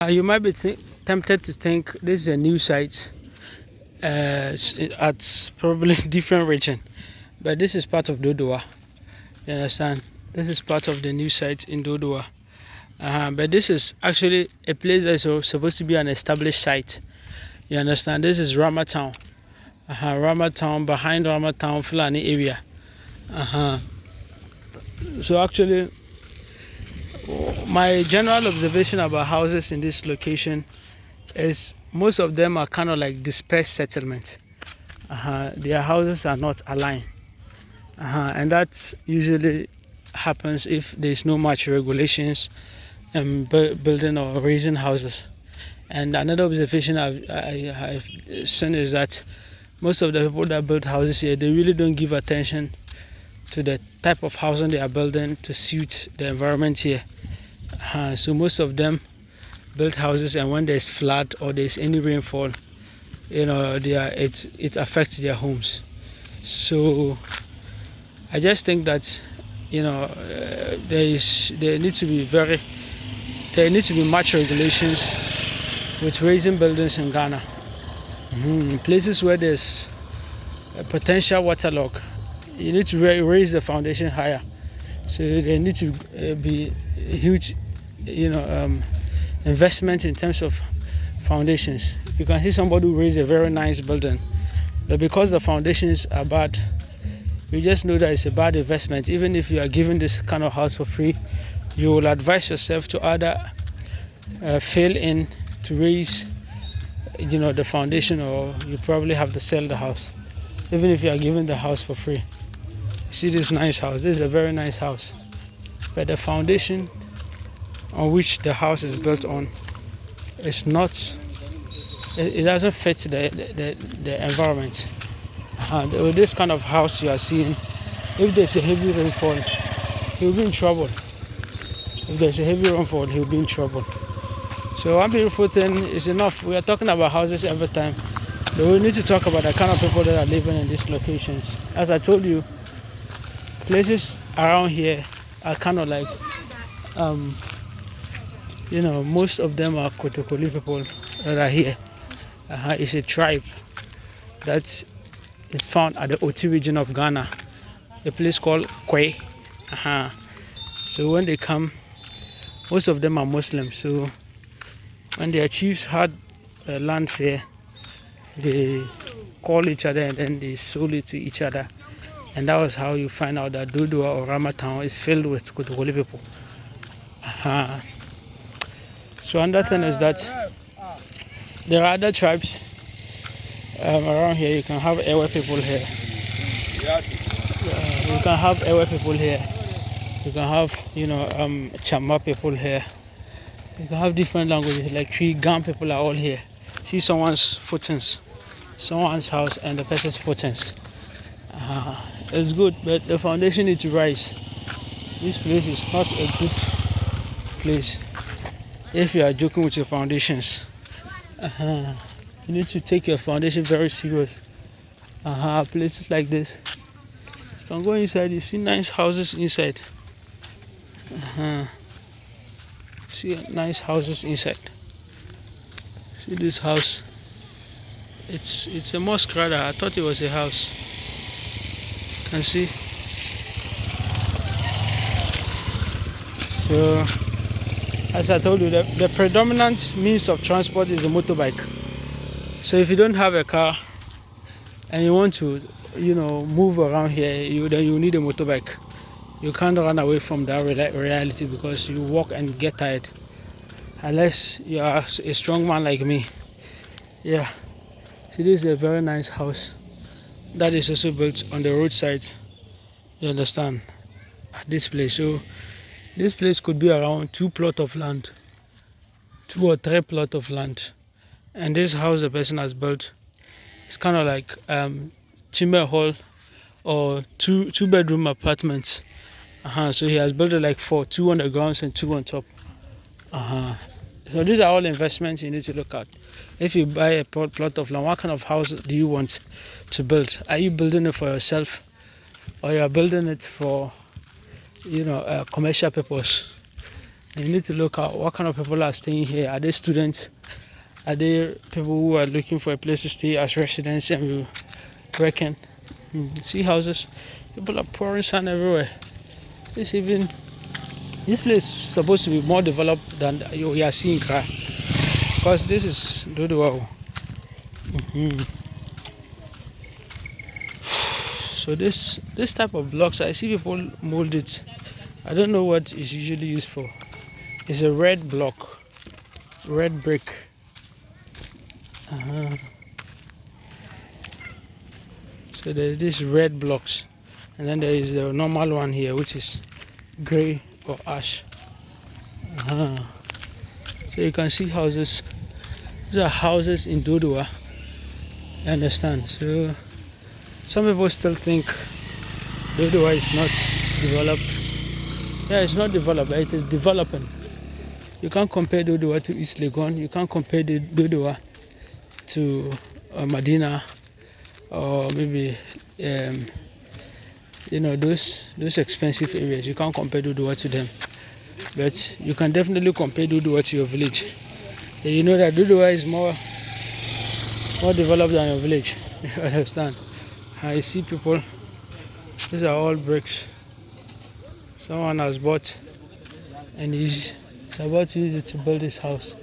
You might be tempted to think this is a new site at probably different region, but this is part of Dodowa. You understand? This is part of the new site in Dodowa. But this is actually a place that is supposed to be an established site. You understand? This is Rahma Town. Rahma Town, behind Rahma Town, Fulani area. So actually, my general observation about houses in this location is most of them are kind of like dispersed settlement. Their houses are not aligned, and that usually happens if there's no much regulations building or raising houses. And another observation I've seen is that most of the people that build houses here, they really don't give attention to the type of housing they are building to suit the environment here. So most of them build houses, and when there's flood or there's any rainfall, it affects their homes. So I just think that there need to be much regulations with raising buildings in Ghana. Places where there's a potential waterlog, you need to raise the foundation higher. So there needs to be a huge investment in terms of foundations. You can see somebody who raised a very nice building, but because the foundations are bad, you just know that it's a bad investment. Even if you are given this kind of house for free, you will advise yourself to either fail in to raise the foundation, or you probably have to sell the house, even if you are given the house for free. See this nice house. This is a very nice house, but the foundation on which the house is built on is not, it doesn't fit the environment. With this kind of house you are seeing, if there's a heavy rainfall, he'll be in trouble. If there's a heavy rainfall, he'll be in trouble. So one beautiful thing is enough. We are talking about houses every time, but we need to talk about the kind of people that are living in these locations. As I told you, places around here are kind of like most of them are Kotokoli people that are here. It's a tribe that is found at the Oti region of Ghana, a place called Kwe. So when they come, most of them are Muslims. So when their chiefs had land here, they call each other and then they sold it to each other. And that was how you find out that Dodowa or Rahma Town is filled with Kotokoli people. So another thing is that there are other tribes around here. You can have Ewe people here. You can have Ewe people here. You can have Chama people here. You can have different languages, like Tree Gam people are all here. See someone's footings, someone's house, and the person's footings. It's good, but the foundation needs to rise. This place is not a good place if you are joking with your foundations. You need to take your foundation very serious. Places like this, you can go inside, you see nice houses inside. See nice houses inside. See this house, it's a mosque rather. I thought it was a house. You can see. So as I told you, the predominant means of transport is a motorbike. So if you don't have a car and you want to move around here, then you need a motorbike. You can't run away from that reality, because you walk and get tired, unless you are a strong man like me. Yeah, see, this is a very nice house that is also built on the roadside, you understand, at this place. So this place could be around 2 plots of land, 2 or 3 plots of land. And this house the person has built is kind of like chamber hall or two bedroom apartments. So he has built it like 4, 2 on the grounds and 2 on top. So these are all investments you need to look at. If you buy a plot of land, what kind of house do you want to build? Are you building it for yourself, or you are building it for commercial purpose? And you need to look at what kind of people are staying here. Are they students? Are they people who are looking for a place to stay as residents and you reckon? See houses, people are pouring sand everywhere. This place is supposed to be more developed than we are seeing Accra, because this is Dodowa. So this type of blocks, I see people mold it. I don't know what it's usually used for. It's a red block, red brick. So there's these red blocks, and then there is the normal one here, which is gray or ash. So you can see houses. These are houses in Dodowa. You understand? So some people still think Dodowa is not developed. Yeah, it's not developed, but it is developing. You can't compare Dodowa to East Legon. You can't compare the Dodowa to Medina, or maybe those expensive areas. You can't compare Dodowa to them, but you can definitely compare Dodowa to your village. And you know that Dodowa is more developed than your village. You understand? I see people. These are all bricks. Someone has bought, and he's about to use it to build his house.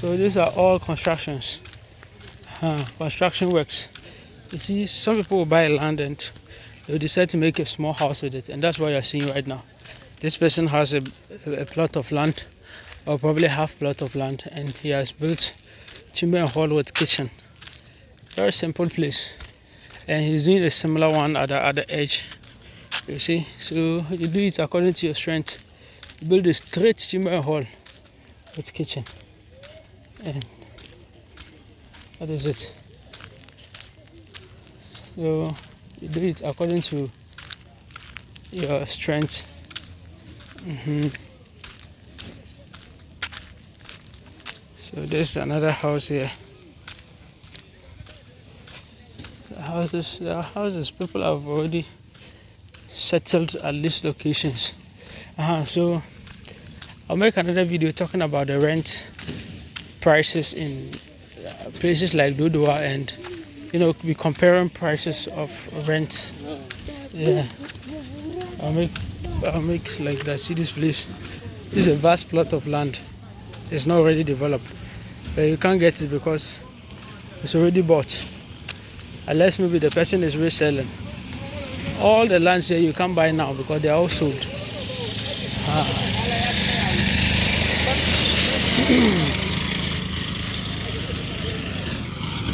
So these are all constructions, construction works. You see, some people will buy land and they'll decide to make a small house with it, and that's what you're seeing right now. This person has a plot of land, or probably half plot of land, and he has built chamber and hall with kitchen. Very simple place, and he's doing a similar one at the other edge. You see, so you do it according to your strength. You build a straight chamber and hall with kitchen, and that is it. So you do it according to your strength. So there's another house here. The houses people have already settled at these locations. So I'll make another video talking about the rent prices in places like Dodowa, and be comparing prices of rent. Yeah, I'll make like that. See this place? This is a vast plot of land. It's not already developed, but you can't get it because it's already bought, unless maybe the person is reselling. All the lands here you can't buy now because they are all sold.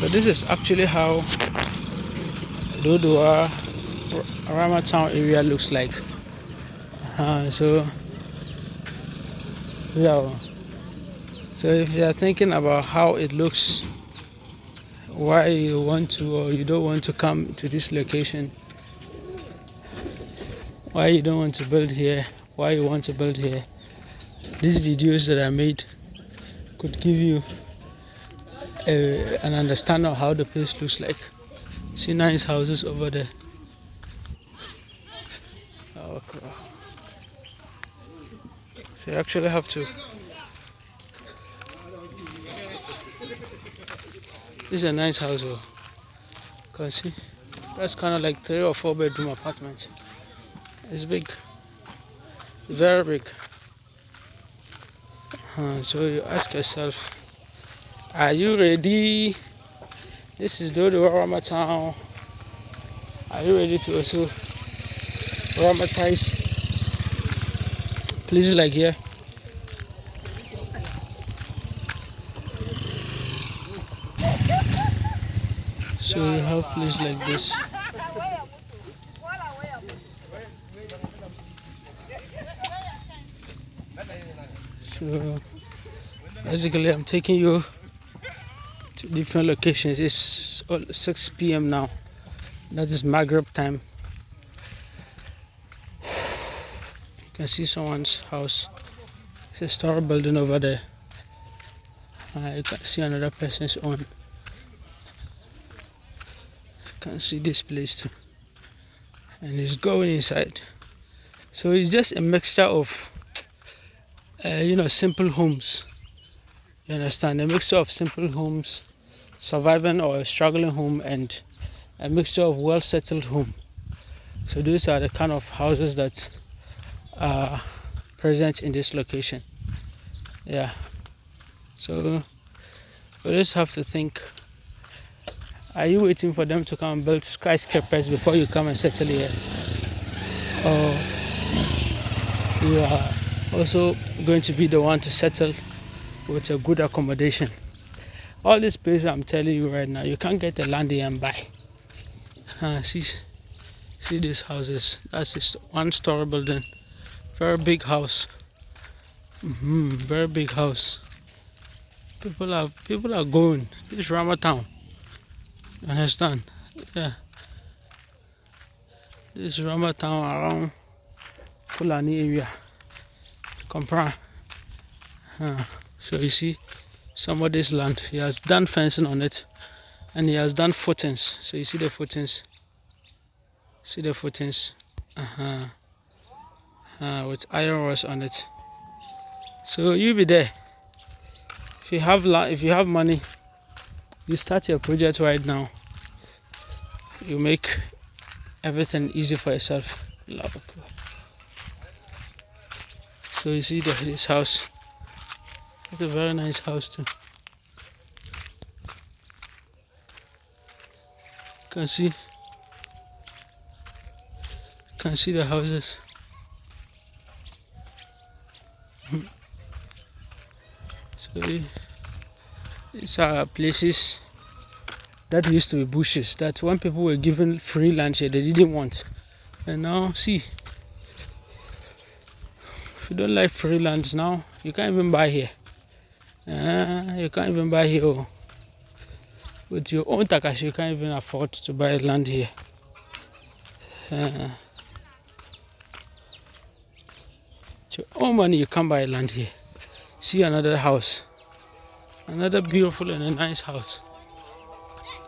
So this is actually how Dodowa Rahma town area looks like. So if you are thinking about how it looks, why you want to or you don't want to come to this location, why you don't want to build here, why you want to build here, these videos that I made could give you an understanding of how the place looks like. See nice houses over there. Okay. So you actually have to. This is a nice house. You can see that's kind of like 3 or 4 bedroom apartment. It's big, very big. So you ask yourself, are you ready? This is Dodowa Rahma town. Are you ready to also Rahmatize places like here? So you have places like this. So basically I'm taking you to different locations. It's 6 p.m. now. That is Maghrib time. You can see someone's house. It's a store building over there. You can see another person's own. You can see this place too, and it's going inside. So it's just a mixture of simple homes. You understand? A mixture of simple homes, surviving or struggling home, and a mixture of well settled home. So those are the kind of houses that are present in this location. Yeah. So we just have to think, are you waiting for them to come and build skyscrapers before you come and settle here? Or you are also going to be the one to settle with a good accommodation? All this place I'm telling you right now, you can't get a land here and buy. See these houses. That's just one-story building. Very big house. Very big house. People are going. This is Rahma town. You understand? Yeah. This is Rahma town around Fulani area. Compra. So you see somebody's land. He has done fencing on it, and he has done footings. So you see the footings. See the footings. With iron rods on it. So you be there. If you have money, you start your project right now. You make everything easy for yourself. So you see this house. It's a very nice house too. Can see the houses. So these are places that used to be bushes, that when people were given free land here, they didn't want. And now see, if you don't like free lands now, you can't even buy here. You can't even buy here. With your own takashi, you can't even afford to buy land here. With your own money, you can't buy land here. See another house, another beautiful and a nice house.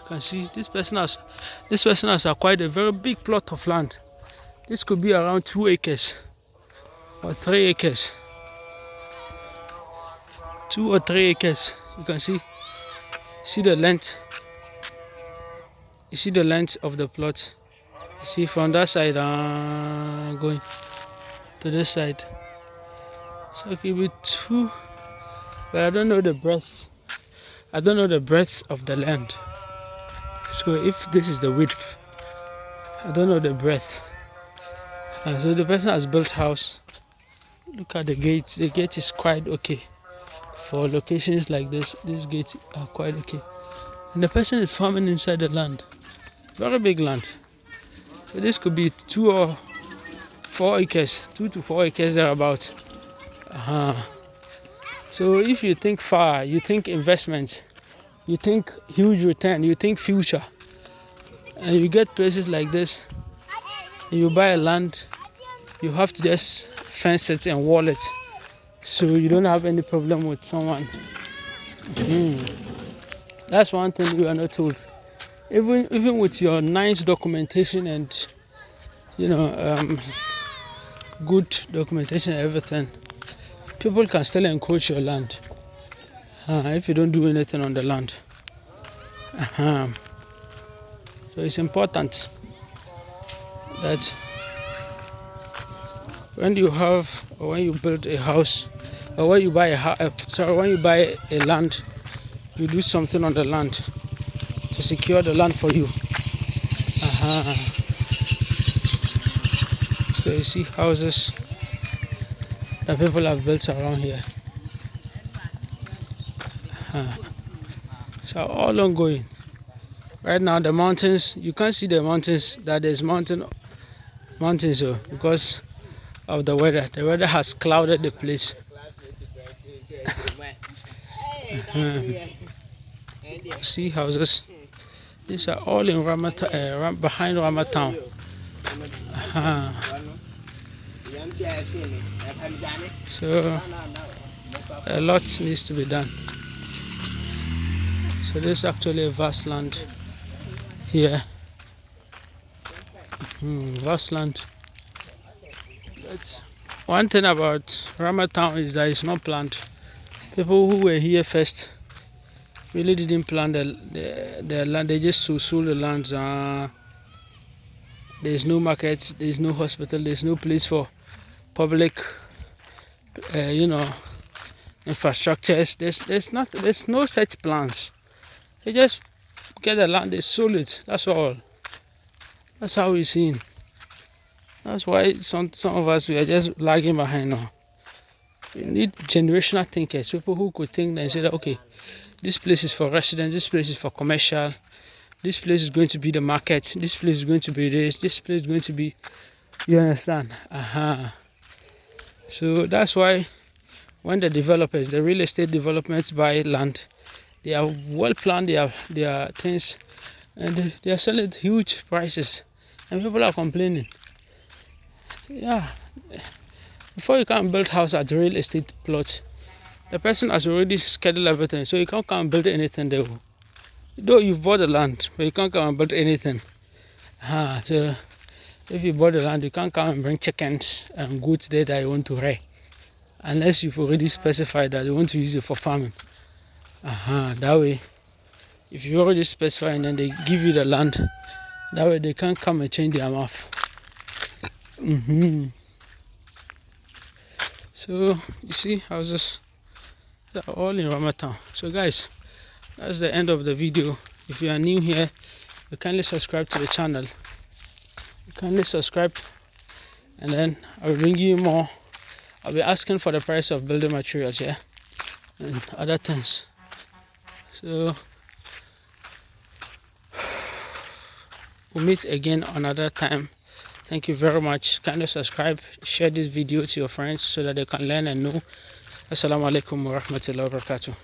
You can see this person has acquired a very big plot of land. This could be around 2 acres or 3 acres. 2 or 3 acres. You can see the length. You see the length of the plot. You see from that side going to this side. So it could be 2, but I don't know the breadth. I don't know the breadth of the land. So if this is the width, I don't know the breadth. So the person has built house. Look at the gates. The gate is quite okay for locations like this. These gates are quite okay, and the person is farming inside the land. Very big land. So this could be 2 or 4 acres, 2 to 4 acres thereabout. So if you think far, you think investments, you think huge return, you think future, and you get places like this, and you buy a land, you have to just fence it and wall it, so you don't have any problem with someone. That's one thing you are not told. Even with your nice documentation and good documentation and everything, people can still encroach your land if you don't do anything on the land. So it's important that when you build a house, or when you buy a land, you do something on the land to secure the land for you. So you see houses that people have built around here. So all ongoing. Right now the mountains, you can't see the mountains, that there's mountains because of the weather. The weather has clouded the place. See houses. These are all in behind Rahma town. So a lot needs to be done. So this is actually a vast land here. Vast land. But one thing about Rahma town is that it's not planned. People who were here first really didn't plan the land. They just sold the land. There's no markets, there's no hospital, there's no place for public, infrastructures. There's no such plans. They just get the land, they sold it. That's all. That's how we're seeing. That's why some of us, we are just lagging behind now. We need generational thinkers, people who could think and say that, okay, this place is for residents, this place is for commercial, this place is going to be the market, this place is going to be this place is going to be, you understand? So that's why when the developers, the real estate developments buy land, they are well planned, they are things, and they are selling huge prices, and people are complaining. Yeah, before you can build house at real estate plot, the person has already scheduled everything, so you can't come and build anything there. Though you've bought the land, but you can't come and build anything. So if you bought the land, you can't come and bring chickens and goats there that you want to rear, unless you've already specified that you want to use it for farming. That way, if you already specify and then they give you the land, that way they can't come and change their mouth. So you see houses that are all in Rahma town. So guys, that's the end of the video. If you are new here, you kindly subscribe to the channel. You kindly subscribe, and then I'll bring you more. I'll be asking for the price of building materials here, and other things. So we'll meet again another time. Thank you very much. Kindly subscribe, share this video to your friends so that they can learn and know. Assalamu alaikum wa rahmatullahi wa barakatuh.